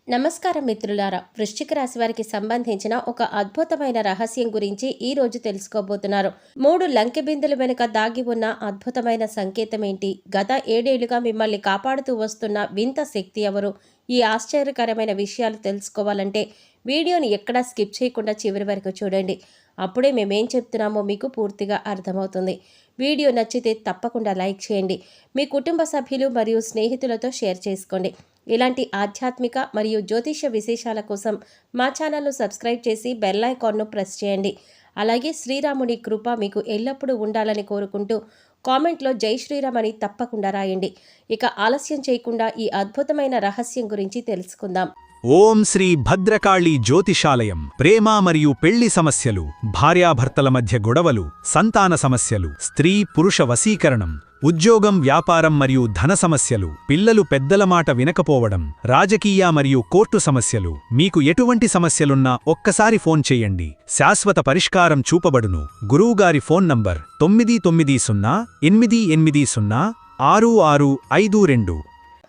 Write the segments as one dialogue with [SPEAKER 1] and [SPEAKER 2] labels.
[SPEAKER 1] నమస్కారం మిత్రులారా, వృశ్చిక రాశి వారికి సంబంధించిన ఒక అద్భుతమైన రహస్యం గురించి ఈ రోజు తెలుసుకోబోతున్నారు. 3 లంకె బిందుల వెనుక దాగి ఉన్న అద్భుతమైన సంకేతం ఏంటి? గత 7 ఏళ్లుగా మిమ్మల్ని కాపాడుతూ వస్తున్న వింత శక్తి ఎవరు? ఈ ఆశ్చర్యకరమైన విషయాలు తెలుసుకోవాలంటే వీడియోని ఎక్కడా స్కిప్ చేయకుండా చివరి వరకు చూడండి. అప్పుడే మేమేం చెప్తున్నామో మీకు పూర్తిగా అర్థమవుతుంది. వీడియో నచ్చితే తప్పకుండా లైక్ చేయండి. మీ కుటుంబ సభ్యులు మరియు స్నేహితులతో షేర్ చేసుకోండి. ఇలాంటి ఆధ్యాత్మిక మరియు జ్యోతిష విశేషాల కోసం మా ఛానల్ను సబ్స్క్రైబ్ చేసి బెల్ ఐకాన్ను ప్రెస్ చేయండి. అలాగే శ్రీరాముడి కృప మీకు ఎల్లప్పుడూ ఉండాలని కోరుకుంటూ కామెంట్లో జై శ్రీరామ్ అని తప్పకుండా రాయండి. ఇక ఆలస్యం చేయకుండా ఈ అద్భుతమైన రహస్యం గురించి తెలుసుకుందాం.
[SPEAKER 2] ఓం శ్రీ భద్రకాళి జ్యోతిషాలయం. ప్రేమ మరియు పెళ్లి సమస్యలు, భార్యాభర్తల మధ్య గొడవలు, సంతాన సమస్యలు, స్త్రీ పురుష వశీకరణం, ఉద్యోగం వ్యాపారం మరియు ధన సమస్యలు, పిల్లలు పెద్దల మాట వినకపోవడం, రాజకీయ మరియు కోర్టు సమస్యలు. మీకు ఎటువంటి సమస్యలున్నా ఒక్కసారి ఫోన్ చేయండి, శాశ్వత పరిష్కారం చూపబడును. గురువుగారి ఫోన్ నంబర్ 9980806652.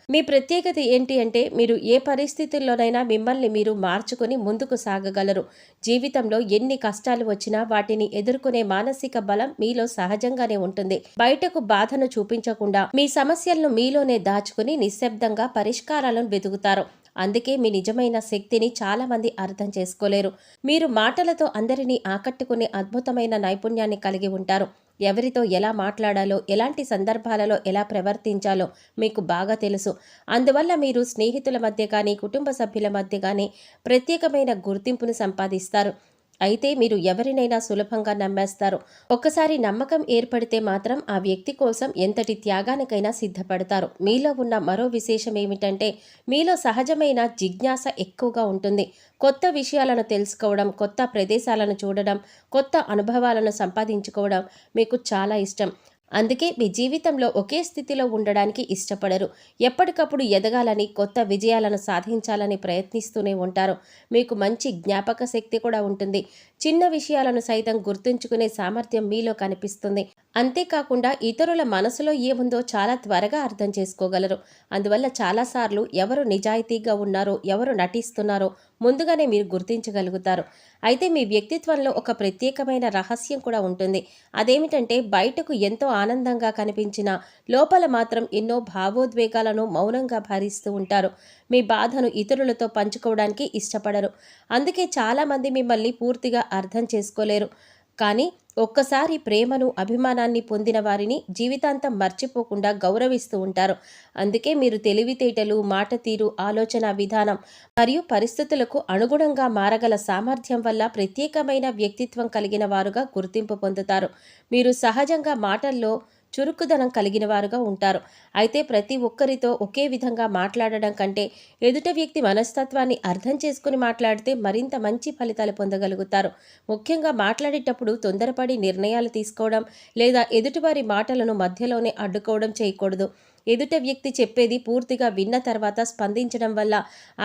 [SPEAKER 1] మీ ప్రత్యేకత ఏంటి అంటే మీరు ఏ పరిస్థితుల్లోనైనా మిమ్మల్ని మీరు మార్చుకొని ముందుకు సాగగలరు. జీవితంలో ఎన్ని కష్టాలు వచ్చినా వాటిని ఎదుర్కొనే మానసిక బలం మీలో సహజంగానే ఉంటుంది. బయటకు బాధను చూపించకుండా మీ సమస్యలను మీలోనే దాచుకుని నిశ్శబ్దంగా పరిష్కారాలను వెతుకుతారు. అందుకే మీ నిజమైన శక్తిని చాలా మంది అర్థం చేసుకోలేరు. మీరు మాటలతో అందరినీ ఆకట్టుకునే అద్భుతమైన నైపుణ్యాన్ని కలిగి ఉంటారు. ఎవరితో ఎలా మాట్లాడాలో, ఎలాంటి సందర్భాలలో ఎలా ప్రవర్తించాలో మీకు బాగా తెలుసు. అందువల్ల మీరు స్నేహితుల మధ్య కానీ, కుటుంబ సభ్యుల మధ్య కానీ ప్రత్యేకమైన గుర్తింపును సంపాదిస్తారు. అయితే మీరు ఎవరినైనా సులభంగా నమ్మేస్తారు. ఒక్కసారి నమ్మకం ఏర్పడితే మాత్రం ఆ వ్యక్తి కోసం ఎంతటి త్యాగానికైనా సిద్ధపడతారు. మీలో ఉన్న మరో విశేషం ఏమిటంటే మీలో సహజమైన జిజ్ఞాస ఎక్కువగా ఉంటుంది. కొత్త విషయాలను తెలుసుకోవడం, కొత్త ప్రదేశాలను చూడడం, కొత్త అనుభవాలను సంపాదించుకోవడం మీకు చాలా ఇష్టం. అందుకే మీ జీవితంలో ఒకే స్థితిలో ఉండడానికి ఇష్టపడరు. ఎప్పటికప్పుడు ఎదగాలని, కొత్త విజయాలను సాధించాలని ప్రయత్నిస్తూనే ఉంటారు. మీకు మంచి జ్ఞాపక శక్తి కూడా ఉంటుంది. చిన్న విషయాలను సైతం గుర్తుంచుకునే సామర్థ్యం మీలో కనిపిస్తుంది. అంతేకాకుండా ఇతరుల మనసులో ఏముందో చాలా త్వరగా అర్థం చేసుకోగలరు. అందువల్ల చాలాసార్లు ఎవరు నిజాయితీగా ఉన్నారో, ఎవరు నటిస్తున్నారో ముందుగానే మీరు గుర్తించగలుగుతారు. అయితే మీ వ్యక్తిత్వంలో ఒక ప్రత్యేకమైన రహస్యం కూడా ఉంటుంది. అదేమిటంటే బయటకు ఎంతో ఆనందంగా కనిపించినా లోపల మాత్రం ఎన్నో భావోద్వేగాలను మౌనంగా భరిస్తూ ఉంటారు. మీ బాధను ఇతరులతో పంచుకోవడానికి ఇష్టపడరు. అందుకే చాలామంది మిమ్మల్ని పూర్తిగా అర్థం చేసుకోలేరు. కానీ ఒక్కసారి ప్రేమను, అభిమానాన్ని పొందిన వారిని జీవితాంతం మర్చిపోకుండా గౌరవిస్తూ ఉంటారు. అందుకే మీరు తెలివితేటలు, మాట తీరు, ఆలోచన విధానం మరియు పరిస్థితులకు అనుగుణంగా మారగల సామర్థ్యం వల్ల ప్రత్యేకమైన వ్యక్తిత్వం కలిగిన వారుగా గుర్తింపు పొందుతారు. మీరు సహజంగా మాటల్లో చురుకుదనం కలిగిన వారుగా ఉంటారు. అయితే ప్రతి ఒక్కరితో ఒకే విధంగా మాట్లాడడం కంటే ఎదుట వ్యక్తి మనస్తత్వాన్ని అర్థం చేసుకుని మాట్లాడితే మరింత మంచి ఫలితాలు పొందగలుగుతారు. ముఖ్యంగా మాట్లాడేటప్పుడు తొందరపడి నిర్ణయాలు తీసుకోవడం లేదా ఎదుటివారి మాటలను మధ్యలోనే అడ్డుకోవడం చేయకూడదు. ఎదుట వ్యక్తి చెప్పేది పూర్తిగా విన్న తర్వాత స్పందించడం వల్ల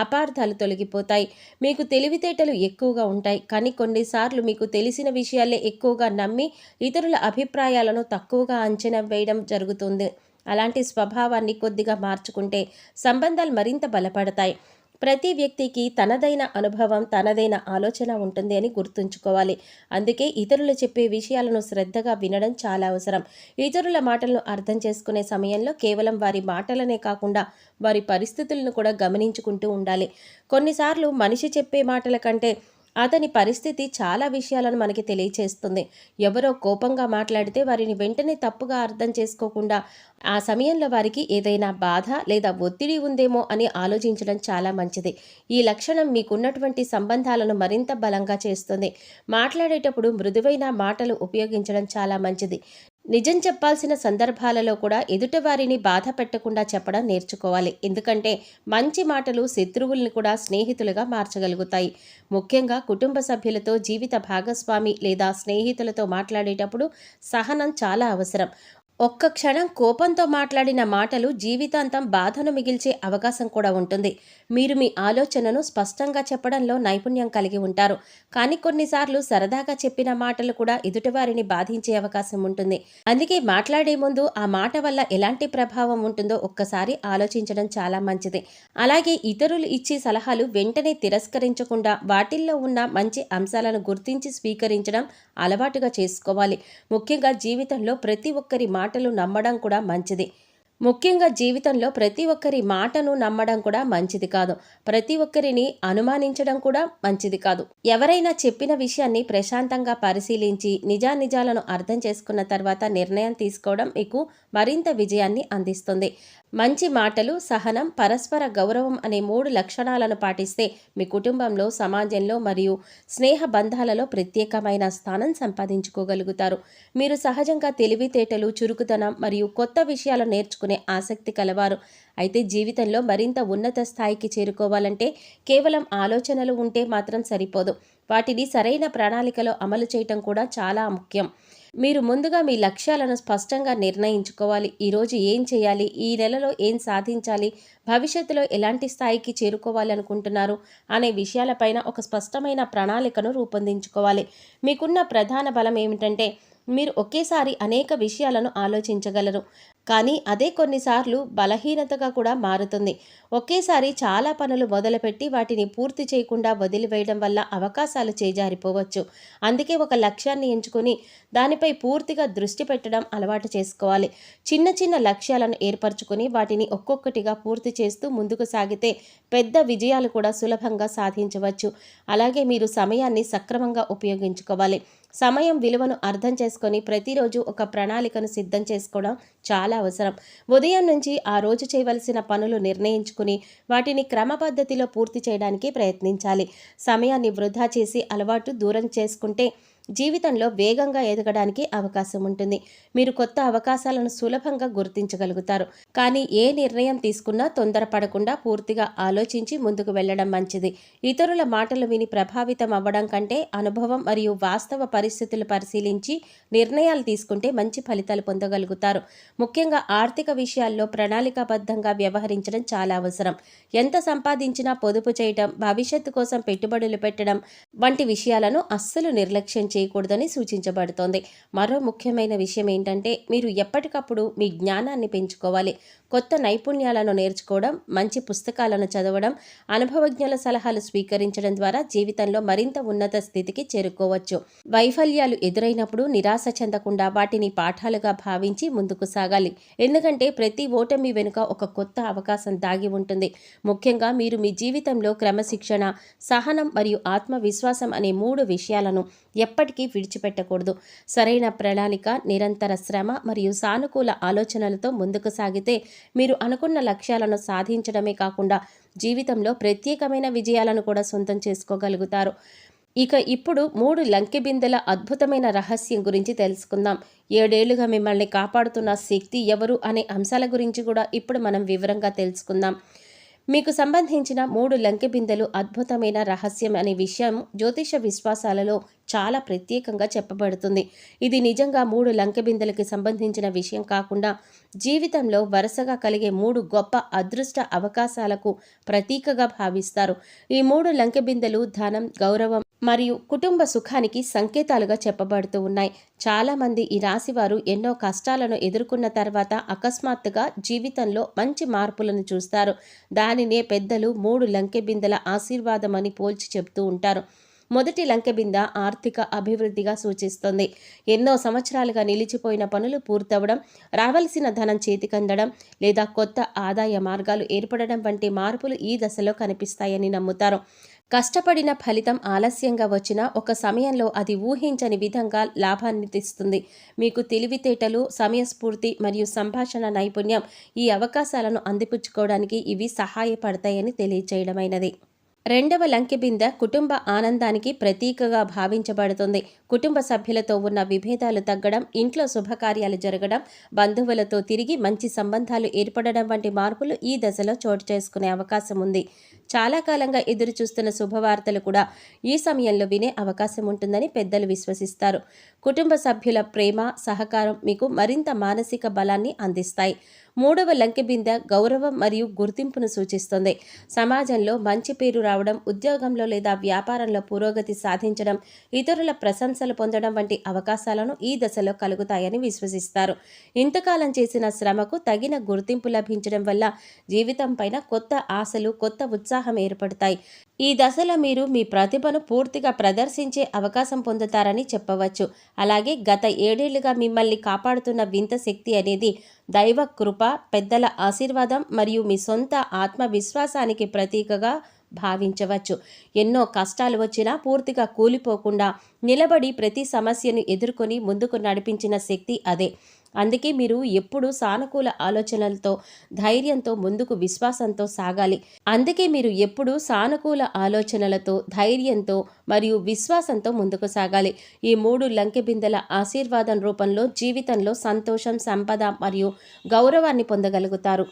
[SPEAKER 1] అపార్థాలు తొలగిపోతాయి. మీకు తెలివితేటలు ఎక్కువగా ఉంటాయి, కానీ కొన్నిసార్లు మీకు తెలిసిన విషయాలే ఎక్కువగా నమ్మి ఇతరుల అభిప్రాయాలను తక్కువగా అంచనా వేయడం జరుగుతుంది. అలాంటి స్వభావాన్ని కొద్దిగా మార్చుకుంటే సంబంధాలు మరింత బలపడతాయి. ప్రతి వ్యక్తికి తనదైన అనుభవం, తనదైన ఆలోచన ఉంటుంది అని గుర్తుంచుకోవాలి. అందుకే ఇతరులు చెప్పే విషయాలను శ్రద్ధగా వినడం చాలా అవసరం. ఇతరుల మాటలను అర్థం చేసుకునే సమయంలో కేవలం వారి మాటలనే కాకుండా వారి పరిస్థితులను కూడా గమనించుకుంటూ ఉండాలి. కొన్నిసార్లు మనిషి చెప్పే మాటల కంటే అతని పరిస్థితి చాలా విషయాలను మనకి తెలియచేస్తుంది. ఎవరో కోపంగా మాట్లాడితే వారిని వెంటనే తప్పుగా అర్థం చేసుకోకుండా ఆ సమయంలో వారికి ఏదైనా బాధ లేదా ఒత్తిడి ఉందేమో అని ఆలోచించడం చాలా మంచిది. ఈ లక్షణం మీకున్నటువంటి సంబంధాలను మరింత బలంగా చేస్తుంది. మాట్లాడేటప్పుడు మృదువైన మాటలు ఉపయోగించడం చాలా మంచిది. నిజం చెప్పాల్సిన సందర్భాలలో కూడా ఎదుటివారిని బాధ పెట్టకుండా చెప్పడం నేర్చుకోవాలి. ఎందుకంటే మంచి మాటలు శత్రువుల్ని కూడా స్నేహితులుగా మార్చగలుగుతాయి. ముఖ్యంగా కుటుంబ సభ్యులతో, జీవిత భాగస్వామి లేదా స్నేహితులతో మాట్లాడేటప్పుడు సహనం చాలా అవసరం. ఒక్క క్షణం కోపంతో మాట్లాడిన మాటలు జీవితాంతం బాధను మిగిల్చే అవకాశం కూడా ఉంటుంది. మీరు మీ ఆలోచనను స్పష్టంగా చెప్పడంలో నైపుణ్యం కలిగి ఉంటారు. కానీ కొన్నిసార్లు సరదాగా చెప్పిన మాటలు కూడా ఎదుటివారిని బాధించే అవకాశం ఉంటుంది. అందుకే మాట్లాడే ముందు ఆ మాట వల్ల ఎలాంటి ప్రభావం ఉంటుందో ఒక్కసారి ఆలోచించడం చాలా మంచిది. అలాగే ఇతరులు ఇచ్చే సలహాలు వెంటనే తిరస్కరించకుండా వాటిల్లో ఉన్న మంచి అంశాలను గుర్తించి స్వీకరించడం అలవాటుగా చేసుకోవాలి. ముఖ్యంగా జీవితంలో ప్రతి ఒక్కరి మాటలు నమ్మడం కూడా మంచిది. ముఖ్యంగా జీవితంలో ప్రతి ఒక్కరి మాటను నమ్మడం కూడా మంచిది కాదు. ప్రతి ఒక్కరిని అనుమానించడం కూడా మంచిది కాదు. ఎవరైనా చెప్పిన విషయాన్ని ప్రశాంతంగా పరిశీలించి నిజానిజాలను అర్థం చేసుకున్న తర్వాత నిర్ణయం తీసుకోవడం మీకు మరింత విజయాన్ని అందిస్తుంది. మంచి మాటలు, సహనం, పరస్పర గౌరవం అనే 3 లక్షణాలను పాటిస్తే మీ కుటుంబంలో, సమాజంలో మరియు స్నేహ బంధాలలో ప్రత్యేకమైన స్థానం సంపాదించుకోగలుగుతారు. మీరు సహజంగా తెలివితేటలు, చురుకుతనం మరియు కొత్త విషయాలు నేర్చుకునే ఆసక్తి కలవారు. అయితే జీవితంలో మరింత ఉన్నత స్థాయికి చేరుకోవాలంటే కేవలం ఆలోచనలు ఉంటే మాత్రం సరిపోదు. వాటిని సరైన ప్రణాళికలో అమలు చేయటం కూడా చాలా ముఖ్యం. మీరు ముందుగా మీ లక్ష్యాలను స్పష్టంగా నిర్ణయించుకోవాలి. ఈరోజు ఏం చేయాలి, ఈ నెలలో ఏం సాధించాలి, భవిష్యత్తులో ఎలాంటి స్థాయికి చేరుకోవాలనుకుంటున్నారు అనే విషయాలపైన ఒక స్పష్టమైన ప్రణాళికను రూపొందించుకోవాలి. మీకున్న ప్రధాన బలం ఏమిటంటే మీరు ఒకేసారి అనేక విషయాలను ఆలోచించగలరు. కానీ అదే కొన్నిసార్లు బలహీనతగా కూడా మారుతుంది. ఒకేసారి చాలా పనులు మొదలుపెట్టి వాటిని పూర్తి చేయకుండా వదిలివేయడం వల్ల అవకాశాలు చేజారిపోవచ్చు. అందుకే ఒక లక్ష్యాన్ని ఎంచుకొని దానిపై పూర్తిగా దృష్టి పెట్టడం అలవాటు చేసుకోవాలి. చిన్న చిన్న లక్ష్యాలను ఏర్పరచుకొని వాటిని ఒక్కొక్కటిగా పూర్తి చేస్తూ ముందుకు సాగితే పెద్ద విజయాలు కూడా సులభంగా సాధించవచ్చు. అలాగే మీరు సమయాన్ని సక్రమంగా ఉపయోగించుకోవాలి. సమయం విలువను అర్థం చేసుకొని ప్రతిరోజు ఒక ప్రణాళికను సిద్ధం చేసుకోవడం చాలా అవసరం. ఉదయం నుంచి ఆ రోజు చేయవలసిన పనులు నిర్ణయించుకుని వాటిని క్రమపద్ధతిలో పూర్తి చేయడానికి ప్రయత్నించాలి. సమయాన్ని వృధా చేసి అలవాటు దూరం చేసుకుంటే జీవితంలో వేగంగా ఎదగడానికి అవకాశం ఉంటుంది. మీరు కొత్త అవకాశాలను సులభంగా గుర్తించగలుగుతారు. కానీ ఏ నిర్ణయం తీసుకున్నా తొందరపడకుండా పూర్తిగా ఆలోచించి ముందుకు వెళ్ళడం మంచిది. ఇతరుల మాటలు విని ప్రభావితం అవ్వడం కంటే అనుభవం మరియు వాస్తవ పరిస్థితులు పరిశీలించి నిర్ణయాలు తీసుకుంటే మంచి ఫలితాలు పొందగలుగుతారు. ముఖ్యంగా ఆర్థిక విషయాల్లో ప్రణాళికాబద్ధంగా వ్యవహరించడం చాలా అవసరం. ఎంత సంపాదించినా పొదుపు చేయటం, భవిష్యత్తు కోసం పెట్టుబడులు పెట్టడం వంటి విషయాలను అస్సలు నిర్లక్ష్యం చేయకూడదని సూచించబడుతోంది. మరో ముఖ్యమైన విషయం ఏంటంటే మీరు ఎప్పటికప్పుడు మీ జ్ఞానాన్ని పెంచుకోవాలి. కొత్త నైపుణ్యాలను నేర్చుకోవడం, మంచి పుస్తకాలను చదవడం, అనుభవజ్ఞుల సలహాలు స్వీకరించడం ద్వారా జీవితంలో మరింత ఉన్నత స్థితికి చేరుకోవచ్చు. వైఫల్యాలు ఎదురైనప్పుడు నిరాశ చెందకుండా వాటిని పాఠాలుగా భావించి ముందుకు సాగాలి. ఎందుకంటే ప్రతి ఓటమి వెనుక ఒక కొత్త అవకాశం దాగి ఉంటుంది. ముఖ్యంగా మీరు మీ జీవితంలో క్రమశిక్షణ, సహనం మరియు ఆత్మవిశ్వాసం అనే 3 విషయాలను ఎప్పటికీ విడిచిపెట్టకూడదు. సరైన ప్రణాళిక, నిరంతర శ్రమ మరియు సానుకూల ఆలోచనలతో ముందుకు సాగితే మీరు అనుకున్న లక్ష్యాలను సాధించడమే కాకుండా జీవితంలో ప్రత్యేకమైన విజయాలను కూడా సొంతం చేసుకోగలుగుతారు. ఇప్పుడు 3 లంకెబిందెల అద్భుతమైన రహస్యం గురించి తెలుసుకుందాం. 7 ఏళ్లుగా మిమ్మల్ని కాపాడుతున్న శక్తి ఎవరు అనే అంశాల గురించి కూడా ఇప్పుడు మనం వివరంగా తెలుసుకుందాం. మీకు సంబంధించిన 3 లంకెబిందెలు అద్భుతమైన రహస్యం అనే విషయం జ్యోతిష విశ్వాసాలలో చాలా ప్రత్యేకంగా చెప్పబడుతుంది. ఇది నిజంగా 3 లంకెబిందెలకి సంబంధించిన విషయం కాకుండా జీవితంలో వరుసగా కలిగే 3 గొప్ప అదృష్ట అవకాశాలకు ప్రతీకగా భావిస్తారు. ఈ 3 లంకెబిందెలు ధనం, గౌరవం మరియు కుటుంబ సుఖానికి సంకేతాలుగా చెప్పబడుతూ ఉన్నాయి. చాలామంది ఈ రాశివారు ఎన్నో కష్టాలను ఎదుర్కొన్న తర్వాత అకస్మాత్తుగా జీవితంలో మంచి మార్పులను చూస్తారు. దానినే పెద్దలు 3 లంకెబిందెల ఆశీర్వాదం అని పోల్చి చెబుతూ ఉంటారు. మొదటి లంకెబింద ఆర్థిక అభివృద్ధిగా సూచిస్తుంది. ఎన్నో సంవత్సరాలుగా నిలిచిపోయిన పనులు పూర్తవడం, రావలసిన ధనం చేతికందడం లేదా కొత్త ఆదాయ మార్గాలు ఏర్పడడం వంటి మార్పులు ఈ దశలో కనిపిస్తాయని నమ్ముతారు. కష్టపడిన ఫలితం ఆలస్యంగా వచ్చినా ఒక సమయంలో అది ఊహించని విధంగా లాభాన్ని తెస్తుంది. మీకు తెలివితేటలు, సమయస్ఫూర్తి మరియు సంభాషణ నైపుణ్యం ఈ అవకాశాలను అందిపుచ్చుకోవడానికి ఇవి సహాయపడతాయని తెలియచేయడమైనది. రెండవ లంకెబిందె కుటుంబ ఆనందానికి ప్రతీకగా భావించబడుతుంది. కుటుంబ సభ్యులతో ఉన్న విభేదాలు తగ్గడం, ఇంట్లో శుభకార్యాలు జరగడం, బంధువులతో తిరిగి మంచి సంబంధాలు ఏర్పడడం వంటి మార్పులు ఈ దశలో చోటు చేసుకునే అవకాశం ఉంది. చాలా కాలంగా ఎదురు చూస్తున్న శుభవార్తలు కూడా ఈ సమయంలో వినే అవకాశం ఉంటుందని పెద్దలు విశ్వసిస్తారు. కుటుంబ సభ్యుల ప్రేమ, సహకారం మీకు మరింత మానసిక బలాన్ని అందిస్తాయి. మూడవ లంకెబిందె గౌరవం మరియు గుర్తింపును సూచిస్తుంది. సమాజంలో మంచి పేరు రావడం, ఉద్యోగంలో లేదా వ్యాపారంలో పురోగతి సాధించడం, ఇతరుల ప్రశంసలు పొందడం వంటి అవకాశాలను ఈ దశలో కలుగుతాయని విశ్వసిస్తారు. ఇంతకాలం చేసిన శ్రమకు తగిన గుర్తింపు లభించడం వల్ల జీవితం పైన కొత్త ఆశలు, కొత్త ఉత్సాహం ఏర్పడతాయి. ఈ దశలో మీరు మీ ప్రతిభను పూర్తిగా ప్రదర్శించే అవకాశం పొందుతారని చెప్పవచ్చు. అలాగే గత 7 ఏళ్లుగా మిమ్మల్ని కాపాడుతున్న వింత శక్తి అనేది దైవ కృప, పెద్దల ఆశీర్వాదం మరియు మీ సొంత ఆత్మవిశ్వాసానికి ప్రతీకగా భావించవచ్చు. ఎన్నో కష్టాలు వచ్చినా పూర్తిగా కూలిపోకుండా నిలబడి ప్రతి సమస్యను ఎదుర్కొని ముందుకు నడిపించిన శక్తి అదే. అందుకే మీరు ఎప్పుడూ సానుకూల ఆలోచనలతో, ధైర్యంతో ముందుకు విశ్వాసంతో సాగాలి. మరియు విశ్వాసంతో ముందుకు సాగాలి. ఈ 3 లంకెబిందెల ఆశీర్వాదం రూపంలో జీవితంలో సంతోషం, సంపద మరియు గౌరవాన్ని పొందగలుగుతారు.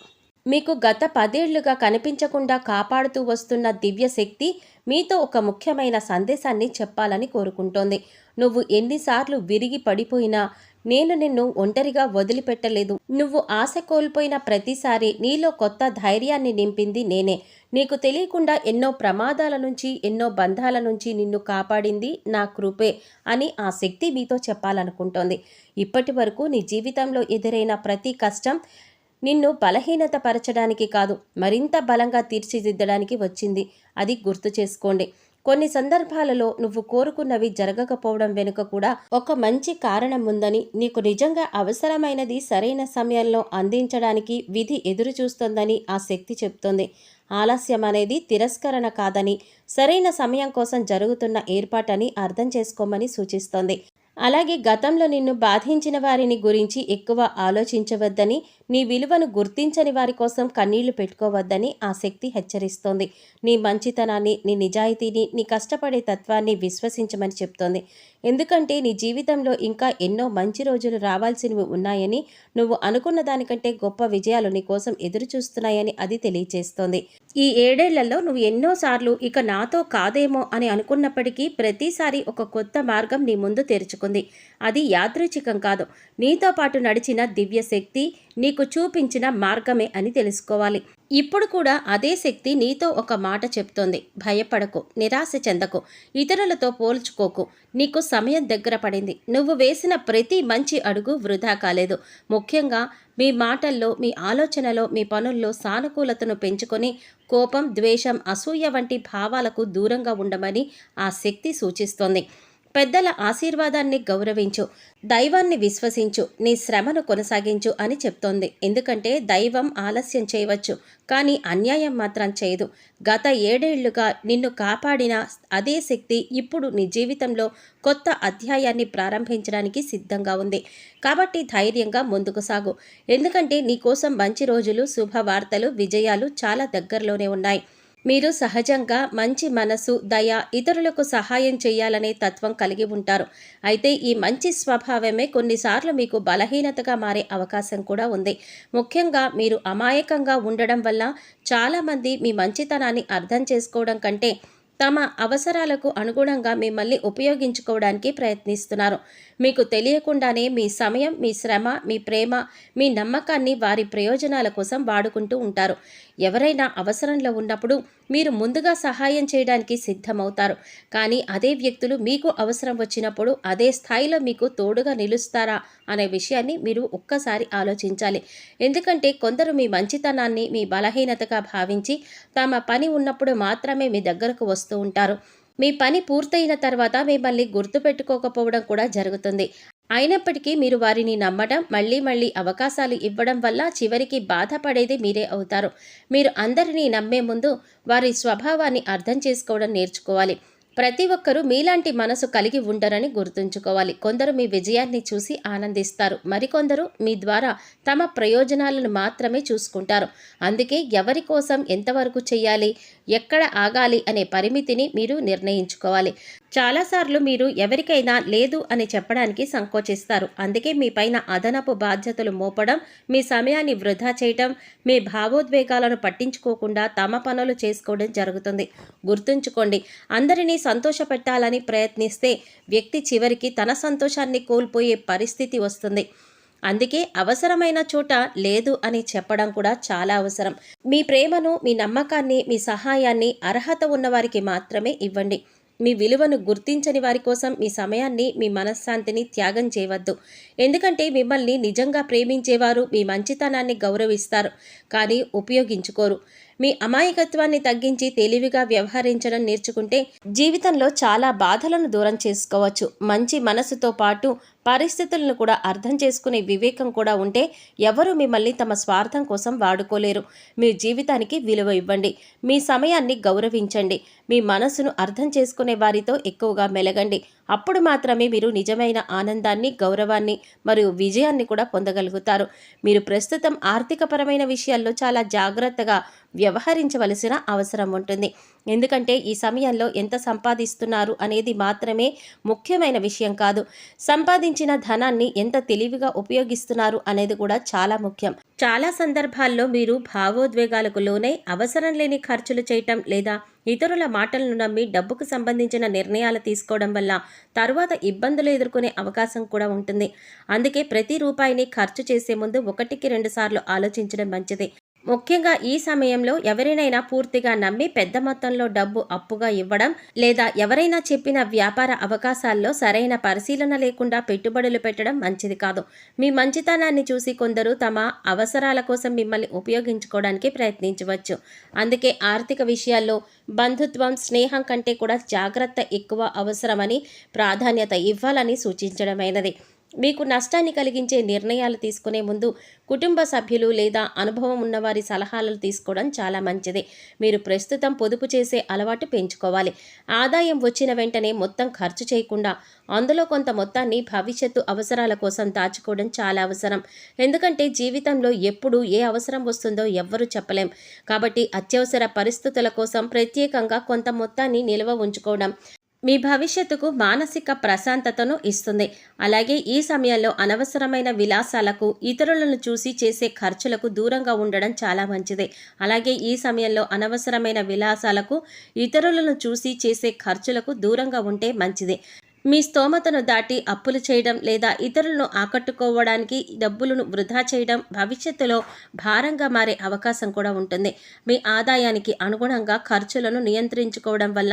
[SPEAKER 1] మీకు గత 10 ఏళ్లుగా కనిపించకుండా కాపాడుతూ వస్తున్న దివ్య శక్తి మీతో ఒక ముఖ్యమైన సందేశాన్ని చెప్పాలని కోరుకుంటోంది. నువ్వు ఎన్నిసార్లు విరిగి పడిపోయినా నేను నిన్ను ఒంటరిగా వదిలిపెట్టలేదు. నువ్వు ఆశ కోల్పోయిన ప్రతిసారి నీలో కొత్త ధైర్యాన్ని నింపింది నేనే. నీకు తెలియకుండా ఎన్నో ప్రమాదాల నుంచి, ఎన్నో బంధాల నుంచి నిన్ను కాపాడింది నా కృపే అని ఆ శక్తి మీతో చెప్పాలనుకుంటోంది. ఇప్పటి వరకు నీ జీవితంలో ఎదురైన ప్రతి కష్టం నిన్ను బలహీనత పరచడానికి కాదు, మరింత బలంగా తీర్చిదిద్దడానికి వచ్చింది. అది గుర్తు చేసుకోండి. కొన్ని సందర్భాలలో నువ్వు కోరుకున్నవి జరగకపోవడం వెనుక కూడా ఒక మంచి కారణం ఉందని, నీకు నిజంగా అవసరమైనది సరైన సమయంలో అందించడానికి విధి ఎదురు చూస్తోందని ఆ శక్తి చెప్తోంది. ఆలస్యం అనేది తిరస్కరణ కాదని, సరైన సమయం కోసం జరుగుతున్న ఏర్పాటని అర్థం చేసుకోమని సూచిస్తోంది. అలాగే గతంలో నిన్ను బాధించిన వారిని గురించి ఎక్కువ ఆలోచించవద్దని, నీ విలువను గుర్తించని వారి కోసం కన్నీళ్లు పెట్టుకోవద్దని ఆ శక్తి హెచ్చరిస్తోంది. నీ మంచితనాన్ని, నీ నిజాయితీని, నీ కష్టపడే తత్వాన్ని విశ్వసించమని చెప్తోంది. ఎందుకంటే నీ జీవితంలో ఇంకా ఎన్నో మంచి రోజులు రావాల్సినవి ఉన్నాయని, నువ్వు అనుకున్న దానికంటే గొప్ప విజయాలు నీ కోసం ఎదురు చూస్తున్నాయని అది తెలియజేస్తోంది. ఈ 7 ఏళ్లలో నువ్వు ఎన్నోసార్లు ఇక నాతో కాదేమో అని అనుకున్నప్పటికీ ప్రతిసారి ఒక కొత్త మార్గం నీ ముందు తెరుచుకుంది. అది యాదృచ్ఛికం కాదు, నీతో పాటు నడిచిన దివ్య శక్తి నీకు చూపించిన మార్గమే అని తెలుసుకోవాలి. ఇప్పుడు కూడా అదే శక్తి నీతో ఒక మాట చెప్తోంది. భయపడకు, నిరాశ చెందకు, ఇతరులతో పోల్చుకోకు. నీకు సమయం దగ్గర పడింది. నువ్వు వేసిన ప్రతి మంచి అడుగు వృధా కాలేదు. ముఖ్యంగా మీ మాటల్లో, మీ ఆలోచనలో, మీ పనుల్లో సానుకూలతను పెంచుకొని కోపం, ద్వేషం, అసూయ వంటి భావాలకు దూరంగా ఉండమని ఆ శక్తి సూచిస్తోంది. పెద్దల ఆశీర్వాదాన్ని గౌరవించు, దైవాన్ని విశ్వసించు, నీ శ్రమను కొనసాగించు అని చెప్తోంది. ఎందుకంటే దైవం ఆలస్యం చేయవచ్చు, కానీ అన్యాయం మాత్రం చేయదు. గత 7 ఏళ్లుగా నిన్ను కాపాడిన అదే శక్తి ఇప్పుడు నీ జీవితంలో కొత్త అధ్యాయాన్ని ప్రారంభించడానికి సిద్ధంగా ఉంది. కాబట్టి ధైర్యంగా ముందుకు సాగు. ఎందుకంటే నీకోసం మంచి రోజులు, శుభవార్తలు, విజయాలు చాలా దగ్గరలోనే ఉన్నాయి. మీరు సహజంగా మంచి మనసు, దయ, ఇతరులకు సహాయం చేయాలనే తత్వం కలిగి ఉంటారు. అయితే ఈ మంచి స్వభావమే కొన్నిసార్లు మీకు బలహీనతగా మారే అవకాశం కూడా ఉంది. ముఖ్యంగా మీరు అమాయకంగా ఉండడం వల్ల చాలామంది మీ మంచితనాన్ని అర్థం చేసుకోవడం కంటే తమ అవసరాలకు అనుగుణంగా మిమ్మల్ని ఉపయోగించుకోవడానికి ప్రయత్నిస్తున్నారు. మీకు తెలియకుండానే మీ సమయం, మీ శ్రమ, మీ ప్రేమ, మీ నమ్మకాన్ని వారి ప్రయోజనాల కోసం వాడుకుంటూ ఉంటారు. ఎవరైనా అవసరంలో ఉన్నప్పుడు మీరు ముందుగా సహాయం చేయడానికి సిద్ధమవుతారు. కానీ అదే వ్యక్తులు మీకు అవసరం వచ్చినప్పుడు అదే స్థాయిలో మీకు తోడుగా నిలుస్తారా అనే విషయాన్ని మీరు ఒక్కసారి ఆలోచించాలి. ఎందుకంటే కొందరు మీ మంచితనాన్ని మీ బలహీనతగా భావించి తమ పని ఉన్నప్పుడు మాత్రమే మీ దగ్గరకు వస్తూ ఉంటారు. మీ పని పూర్తయిన తర్వాత మిమ్మల్ని గుర్తుపెట్టుకోకపోవడం కూడా జరుగుతుంది. అయినప్పటికీ మీరు వారిని నమ్మడం, మళ్ళీ అవకాశాలు ఇవ్వడం వల్ల చివరికి బాధపడేది మీరే అవుతారు. మీరు అందరినీ నమ్మే ముందు వారి స్వభావాన్ని అర్థం చేసుకోవడం నేర్చుకోవాలి. ప్రతి ఒక్కరూ మీలాంటి మనసు కలిగి ఉండరని గుర్తుంచుకోవాలి. కొందరు మీ విజయాన్ని చూసి ఆనందిస్తారు. మరికొందరు మీ ద్వారా తమ ప్రయోజనాలను మాత్రమే చూసుకుంటారు. అందుకే ఎవరి కోసం ఎంతవరకు చేయాలి, ఎక్కడ ఆగాలి అనే పరిమితిని మీరు నిర్ణయించుకోవాలి. చాలాసార్లు మీరు ఎవరికైనా లేదు అని చెప్పడానికి సంకోచిస్తారు. అందుకే మీ పైన అదనపు బాధ్యతలు మోపడం, మీ సమయాన్ని వృధా చేయటం, మీ భావోద్వేగాలను పట్టించుకోకుండా తమ పనులు చేసుకోవడం జరుగుతుంది. గుర్తుంచుకోండి, అందరినీ సంతోషపెట్టాలని ప్రయత్నిస్తే వ్యక్తి చివరికి తన సంతోషాన్ని కోల్పోయే పరిస్థితి వస్తుంది. అందుకే అవసరమైన చోట లేదు అని చెప్పడం కూడా చాలా అవసరం. మీ ప్రేమను, మీ నమ్మకాన్ని, మీ సహాయాన్ని అర్హత ఉన్నవారికి మాత్రమే ఇవ్వండి. మీ విలువను గుర్తించని వారి కోసం మీ సమయాన్ని, మీ మనశ్శాంతిని త్యాగం చేయవద్దు. ఎందుకంటే మిమ్మల్ని నిజంగా ప్రేమించేవారు మీ మంచితనాన్ని గౌరవిస్తారు, కానీ ఉపయోగించుకోరు. మీ అమాయకత్వాన్ని తగ్గించి తెలివిగా వ్యవహరించడం నేర్చుకుంటే జీవితంలో చాలా బాధలను దూరం చేసుకోవచ్చు. మంచి మనసుతో పాటు పరిస్థితులను కూడా అర్థం చేసుకునే వివేకం కూడా ఉంటే ఎవరు మిమ్మల్ని తమ స్వార్థం కోసం వాడుకోలేరు. మీ జీవితానికి విలువ ఇవ్వండి. మీ సమయాన్ని గౌరవించండి. మీ మనసును అర్థం చేసుకునే వారితో ఎక్కువగా మెలగండి. అప్పుడు మాత్రమే మీరు నిజమైన ఆనందాన్ని, గౌరవాన్ని మరియు విజయాన్ని కూడా పొందగలుగుతారు. మీరు ప్రస్తుతం ఆర్థికపరమైన విషయాల్లో చాలా జాగ్రత్తగా వ్యవహరించవలసిన అవసరం ఉంటుంది. ఎందుకంటే ఈ సమయంలో ఎంత సంపాదిస్తున్నారు అనేది మాత్రమే ముఖ్యమైన విషయం కాదు. సంపాదించిన ధనాన్ని ఎంత తెలివిగా ఉపయోగిస్తున్నారు అనేది కూడా చాలా ముఖ్యం. చాలా సందర్భాల్లో మీరు భావోద్వేగాలకు లోనై అవసరం లేని ఖర్చులు చేయటం లేదా ఇతరుల మాటలను నమ్మి డబ్బుకు సంబంధించిన నిర్ణయాలు తీసుకోవడం వల్ల తరువాత ఇబ్బందులు ఎదుర్కొనే అవకాశం కూడా ఉంటుంది. అందుకే ప్రతి రూపాయిని ఖర్చు చేసే ముందు 1-2 సార్లు ఆలోచించడం మంచిది. ముఖ్యంగా ఈ సమయంలో ఎవరినైనా పూర్తిగా నమ్మి పెద్ద మొత్తంలో డబ్బు అప్పుగా ఇవ్వడం లేదా ఎవరైనా చెప్పిన వ్యాపార అవకాశాల్లో సరైన పరిశీలన లేకుండా పెట్టుబడులు పెట్టడం మంచిది కాదు. మీ మంచితనాన్ని చూసి కొందరు తమ అవసరాల కోసం మిమ్మల్ని ఉపయోగించుకోవడానికి ప్రయత్నించవచ్చు. అందుకే ఆర్థిక విషయాల్లో బంధుత్వం, స్నేహం కంటే కూడా జాగ్రత్త ఎక్కువ అవసరమని, ప్రాధాన్యత ఇవ్వాలని సూచించడమైనది. మీకు నష్టాన్ని కలిగించే నిర్ణయాలు తీసుకునే ముందు కుటుంబ సభ్యులు లేదా అనుభవం ఉన్నవారి సలహాలు తీసుకోవడం చాలా మంచిది. మీరు ప్రస్తుతం పొదుపు చేసే అలవాటు పెంచుకోవాలి. ఆదాయం వచ్చిన వెంటనే మొత్తం ఖర్చు చేయకుండా అందులో కొంత మొత్తాన్ని భవిష్యత్తు అవసరాల కోసం దాచుకోవడం చాలా అవసరం. ఎందుకంటే జీవితంలో ఎప్పుడు ఏ అవసరం వస్తుందో ఎవ్వరూ చెప్పలేం. కాబట్టి అత్యవసర పరిస్థితుల కోసం ప్రత్యేకంగా కొంత మొత్తాన్ని నిల్వ ఉంచుకోవడం మీ భవిష్యత్తుకు మానసిక ప్రశాంతతను ఇస్తుంది. అలాగే ఈ సమయంలో అనవసరమైన విలాసాలకు, ఇతరులను చూసి చేసే ఖర్చులకు దూరంగా ఉండడం చాలా మంచిది. అలాగే ఈ సమయంలో అనవసరమైన విలాసాలకు, ఇతరులను చూసి చేసే ఖర్చులకు దూరంగా ఉంటే మంచిది. మీ స్తోమతను దాటి అప్పులు చేయడం లేదా ఇతరులను ఆకట్టుకోవడానికి డబ్బులను వృధా చేయడం భవిష్యత్తులో భారంగా మారే అవకాశం కూడా ఉంటుంది. మీ ఆదాయానికి అనుగుణంగా ఖర్చులను నియంత్రించుకోవడం వల్ల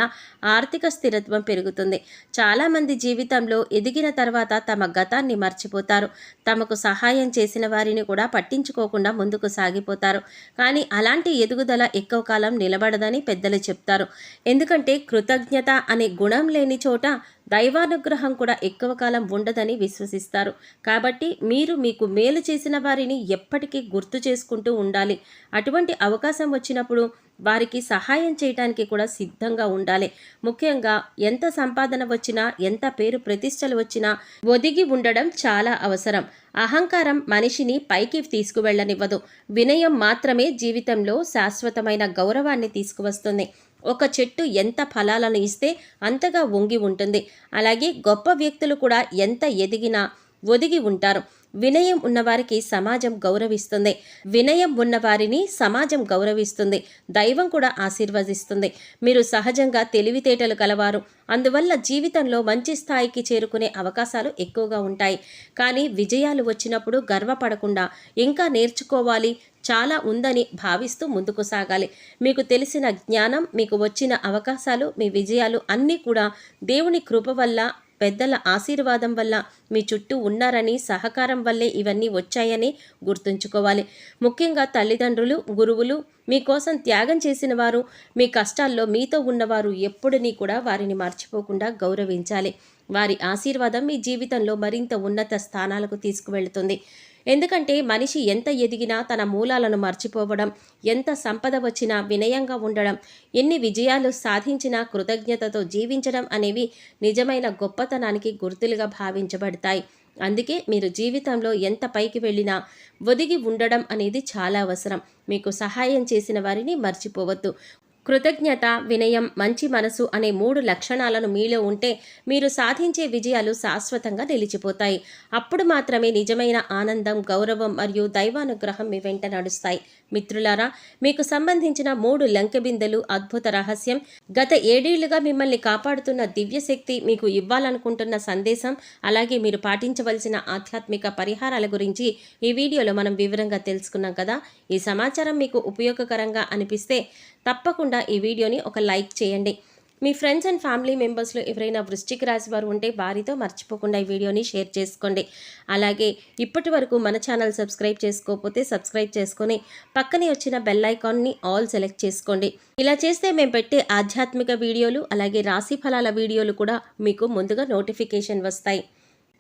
[SPEAKER 1] ఆర్థిక స్థిరత్వం పెరుగుతుంది. చాలామంది జీవితంలో ఎదిగిన తర్వాత తమ గతాన్ని మర్చిపోతారు. తమకు సహాయం చేసిన వారిని కూడా పట్టించుకోకుండా ముందుకు సాగిపోతారు. కానీ అలాంటి ఎదుగుదల ఎక్కువ కాలం నిలబడదని పెద్దలు చెప్తారు. ఎందుకంటే కృతజ్ఞత అనే గుణం లేని చోట దైవానుగ్రహం కూడా ఎక్కువ కాలం ఉండదని విశ్వసిస్తారు. కాబట్టి మీరు మీకు మేలు చేసిన వారిని ఎప్పటికీ గుర్తు చేసుకుంటూ ఉండాలి. అటువంటి అవకాశం వచ్చినప్పుడు వారికి సహాయం చేయడానికి కూడా సిద్ధంగా ఉండాలి. ముఖ్యంగా ఎంత సంపాదన వచ్చినా, ఎంత పేరు ప్రతిష్టలు వచ్చినా ఒదిగి ఉండడం చాలా అవసరం. అహంకారం మనిషిని పైకి తీసుకువెళ్ళనివ్వదు. వినయం మాత్రమే జీవితంలో శాశ్వతమైన గౌరవాన్ని తీసుకువస్తుంది. ఒక చెట్టు ఎంత ఫలాలను ఇస్తే అంతగా వంగి ఉంటుంది. అలాగే గొప్ప వ్యక్తులు కూడా ఎంత ఎదిగినా ఒదిగి ఉంటారు. వినయం ఉన్నవారికి సమాజం గౌరవిస్తుంది. వినయం ఉన్నవారిని సమాజం గౌరవిస్తుంది. దైవం కూడా ఆశీర్వదిస్తుంది. మీరు సహజంగా తెలివితేటలు కలవారు. అందువల్ల జీవితంలో మంచి స్థాయికి చేరుకునే అవకాశాలు ఎక్కువగా ఉంటాయి. కానీ విజయాలు వచ్చినప్పుడు గర్వపడకుండా ఇంకా నేర్చుకోవాలి, చాలా ఉందని భావిస్తూ ముందుకు సాగాలి. మీకు తెలిసిన జ్ఞానం, మీకు వచ్చిన అవకాశాలు, మీ విజయాలు అన్నీ కూడా దేవుని కృప వల్ల, పెద్దల ఆశీర్వాదం వల్ల, మీ చుట్టూ ఉన్నారని, సహకారం వల్లే ఇవన్నీ వచ్చాయని గుర్తుంచుకోవాలి. ముఖ్యంగా తల్లిదండ్రులు, గురువులు, మీకోసం త్యాగం చేసిన వారు, మీ కష్టాల్లో మీతో ఉన్నవారు ఎప్పుడూ కూడా వారిని మర్చిపోకుండా గౌరవించాలి. వారి ఆశీర్వాదం మీ జీవితంలో మరింత ఉన్నత స్థానాలకు తీసుకువెళుతుంది. ఎందుకంటే మనిషి ఎంత ఎదిగినా తన మూలాలను మర్చిపోవడం, ఎంత సంపద వచ్చినా వినయంగా ఉండడం, ఎన్ని విజయాలు సాధించినా కృతజ్ఞతతో జీవించడం అనేవి నిజమైన గొప్పతనానికి గుర్తులుగా భావించబడతాయి. అందుకే మీరు జీవితంలో ఎంత పైకి వెళ్ళినా ఒదిగి ఉండడం అనేది చాలా అవసరం. మీకు సహాయం చేసిన వారిని మర్చిపోవద్దు. కృతజ్ఞత, వినయం, మంచి మనసు అనే 3 లక్షణాలను మీలో ఉంటే మీరు సాధించే విజయాలు శాశ్వతంగా నిలిచిపోతాయి. అప్పుడు మాత్రమే నిజమైన ఆనందం, గౌరవం మరియు దైవానుగ్రహం మీ వెంట నడుస్తాయి. మిత్రులారా, మీకు సంబంధించిన 3 లంకెబిందెలు అద్భుత రహస్యం, గత 7 ఏళ్లుగా మిమ్మల్ని కాపాడుతున్న దివ్యశక్తి, మీకు ఇవ్వాలనుకుంటున్న సందేశం, అలాగే మీరు పాటించవలసిన ఆధ్యాత్మిక పరిహారాల గురించి ఈ వీడియోలో మనం వివరంగా తెలుసుకున్నాం కదా. ఈ సమాచారం మీకు ఉపయోగకరంగా అనిపిస్తే తప్పకుండా ఈ వీడియోని ఒక లైక్ చేయండి. మీ ఫ్రెండ్స్ అండ్ ఫ్యామిలీ మెంబర్స్లో ఎవరైనా వృశ్చిక రాశి వారు ఉంటే వారితో మర్చిపోకుండా ఈ వీడియోని షేర్ చేసుకోండి. అలాగే ఇప్పటి వరకు మన ఛానల్ సబ్స్క్రైబ్ చేసుకోకపోతే సబ్స్క్రైబ్ చేసుకొని పక్కనే వచ్చిన బెల్ ఐకాన్ని ఆల్ సెలెక్ట్ చేసుకోండి. ఇలా చేస్తే మేము పెట్టే ఆధ్యాత్మిక వీడియోలు అలాగే రాశి ఫలాల వీడియోలు కూడా మీకు ముందుగా నోటిఫికేషన్ వస్తాయి.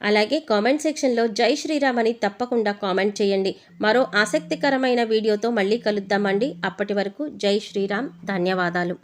[SPEAKER 1] అలాగే కామెంట్ సెక్షన్లో జై శ్రీరామ్ అని తప్పకుండా కామెంట్ చేయండి. మరో ఆసక్తికరమైన వీడియోతో మళ్ళీ కలుద్దామండి. అప్పటి వరకు జై శ్రీరామ్. ధన్యవాదాలు.